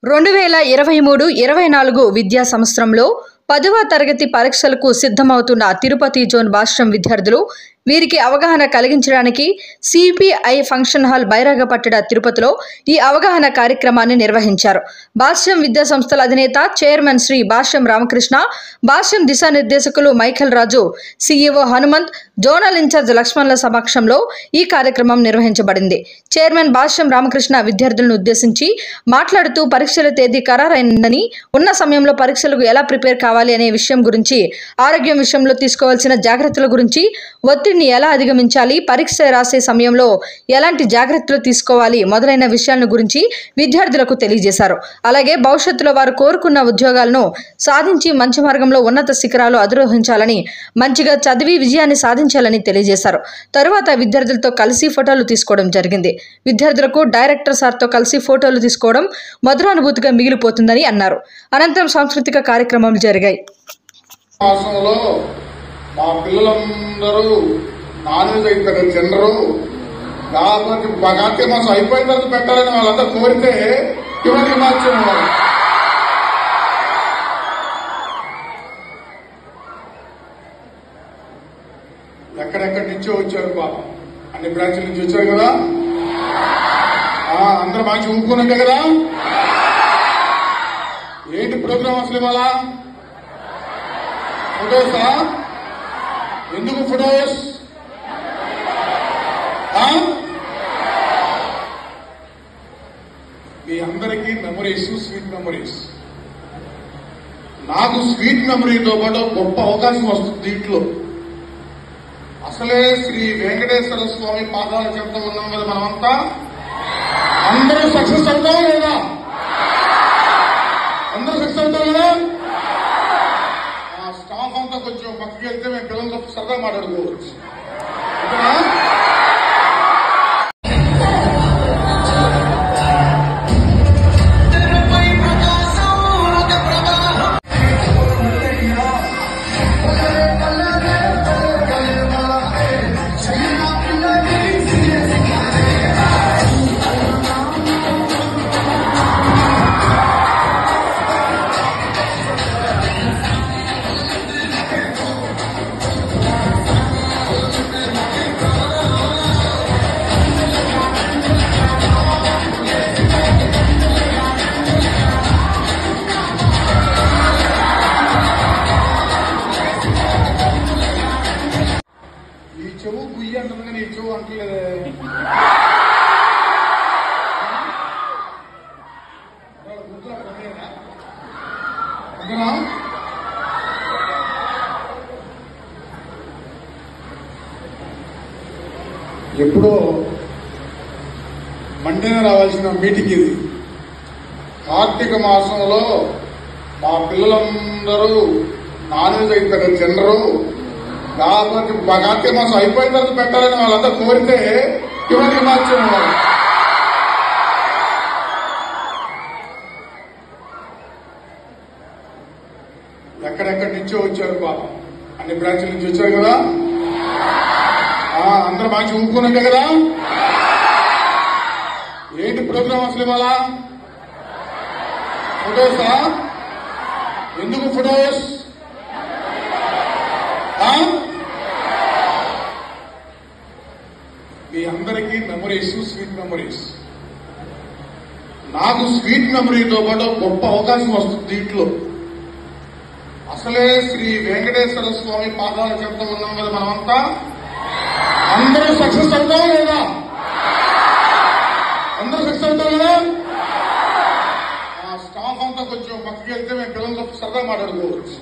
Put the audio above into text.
2023-24 విద్యా సంవత్సరంలో 10వ తరగతి పరీక్షలకు సిద్ధమవుతున్న తిరుపతి జోన్ భాష్యం విద్యార్థులు వీరికి అవగాహన కలిగించడానికి సిపిఐ ఫంక్షన్ హాల్ బైరాగపట్టణ తిరుపతిలో ఈ అవగాహన కార్యక్రమాన్ని నిర్వహించారు. భాష్యం విద్యా సంస్థల అధినేత చైర్మన్ శ్రీ భాష్యం రామకృష్ణ, భాష్యం దిశానిర్దేశకులు మైఖేల్ రాజు, సిఇఓ హనుమంత్, జోనల్ ఇన్ఛార్జ్ లక్ష్మణ్ల సమక్షంలో ఈ కార్యక్రమం నిర్వహించబడింది. చైర్మన్ భాష్యం రామకృష్ణ విద్యార్థులను ఉద్దేశించి మాట్లాడుతూ పరీక్షల తేదీ ఖరారైందని, ఉన్న సమయంలో పరీక్షలకు ఎలా ప్రిపేర్ కావాలి అనే విషయం గురించి, ఆరోగ్యం విషయంలో తీసుకోవాల్సిన జాగ్రత్తల గురించి, ఒత్తిడిని ఎలా అధిగమించాలి, పరీక్ష రాసే సమయంలో ఎలాంటి జాగ్రత్తలు తీసుకోవాలి మొదలైన విషయాలను గురించి విద్యార్థులకు తెలియజేశారు. అలాగే భవిష్యత్తులో వారు కోరుకున్న ఉద్యోగాలను సాధించి మంచి మార్గంలో ఉన్నత శిఖరాలు అధిరోహించాలని, మంచిగా చదివి విజయాన్ని సాధించాలని తెలియజేశారు. తరువాత విద్యార్థులతో కలిసి ఫోటోలు తీసుకోవడం జరిగింది. విద్యార్థులకు డైరెక్టర్ సార్తో కలిసి ఫోటోలు తీసుకోవడం మధురానుభూతిగా మిగిలిపోతుందని అన్నారు. అనంతరం సాంస్కృతిక కార్యక్రమాలు జరిగాయి. మా పిల్లలందరూ నాన్ వెజ్ అయిపోయారు, తినరు కాబట్టి కార్తీక మాసం అయిపోయిన తర్వాత పెట్టాలని వాళ్ళంతా కోరితే ఇవన్నీ మార్చాము. ఎక్కడెక్కడి నుంచో వచ్చారు పాపం, అన్ని బ్రాంచ్ల నుంచి వచ్చారు కదా, అందరూ మంచి ఊరుకున్నట్టే కదా. ఏంటి ప్రోగ్రామ్ అసలు ఇవాళ? ఫొటోసా? ఎందుకు ఫొటోస్? మీ అందరికీ మెమరీస్, స్వీట్ మెమరీస్. నాకు స్వీట్ మెమరీతో పాటు గొప్ప అవకాశం వస్తుంది దీంట్లో. అసలే శ్రీ వెంకటేశ్వర స్వామి పాదాల చెంత ఉన్నాం కదా మనమంతా. అందరూ సక్సెస్ అవుతాం లేదా? అందరూ సక్సెస్ అవుతాం కదా? స్టాఫ్ అంతా కొంచెం పక్కకి వెళ్తే మేము పిల్లలతో సరదా మాట్లాడుకోవచ్చు. చెవు గుయ్యి అంటుంది కానీ ఈ చెవు అంటలేదే. ఎప్పుడో మండేనే రావాల్సిన మీటింగ్ ఇది. కార్తీక మాసంలో మా పిల్లలందరూ నాన్ వెజ్ అయిపోయారు, తినరు కాబట్టి కార్తీక మాసం అయిపోయిన తర్వాత పెట్టాలని వాళ్ళంతా కోరితే ఇవన్నీ మార్చాము. ఎక్కడెక్కడి నుంచో వచ్చారు పాపం, అన్ని బ్రాంచ్ల నుంచి వచ్చారు కదా, అందరూ మంచి ఊరుకున్నట్టే కదా. ఏంటి ప్రోగ్రామ్ అసలు ఇవాళ? ఫొటోసా? ఎందుకు ఫొటోస్? మీ అందరికీ మెమరీస్, స్వీట్ మెమరీస్. నాకు స్వీట్ మెమరీతో పాటు గొప్ప అవకాశం వస్తుంది దీంట్లో. అసలే శ్రీ వెంకటేశ్వర స్వామి పాదాల చెంత ఉన్నాం కదా మనమంతా. అందరూ సక్సెస్ అవుతాం లేదా? అందరూ సక్సెస్ అవుతాం కదా? స్టాఫ్ అంతా కొంచెం పక్కకి వెళ్తే మేము పిల్లలతో సరదా మాట్లాడుకోవచ్చు.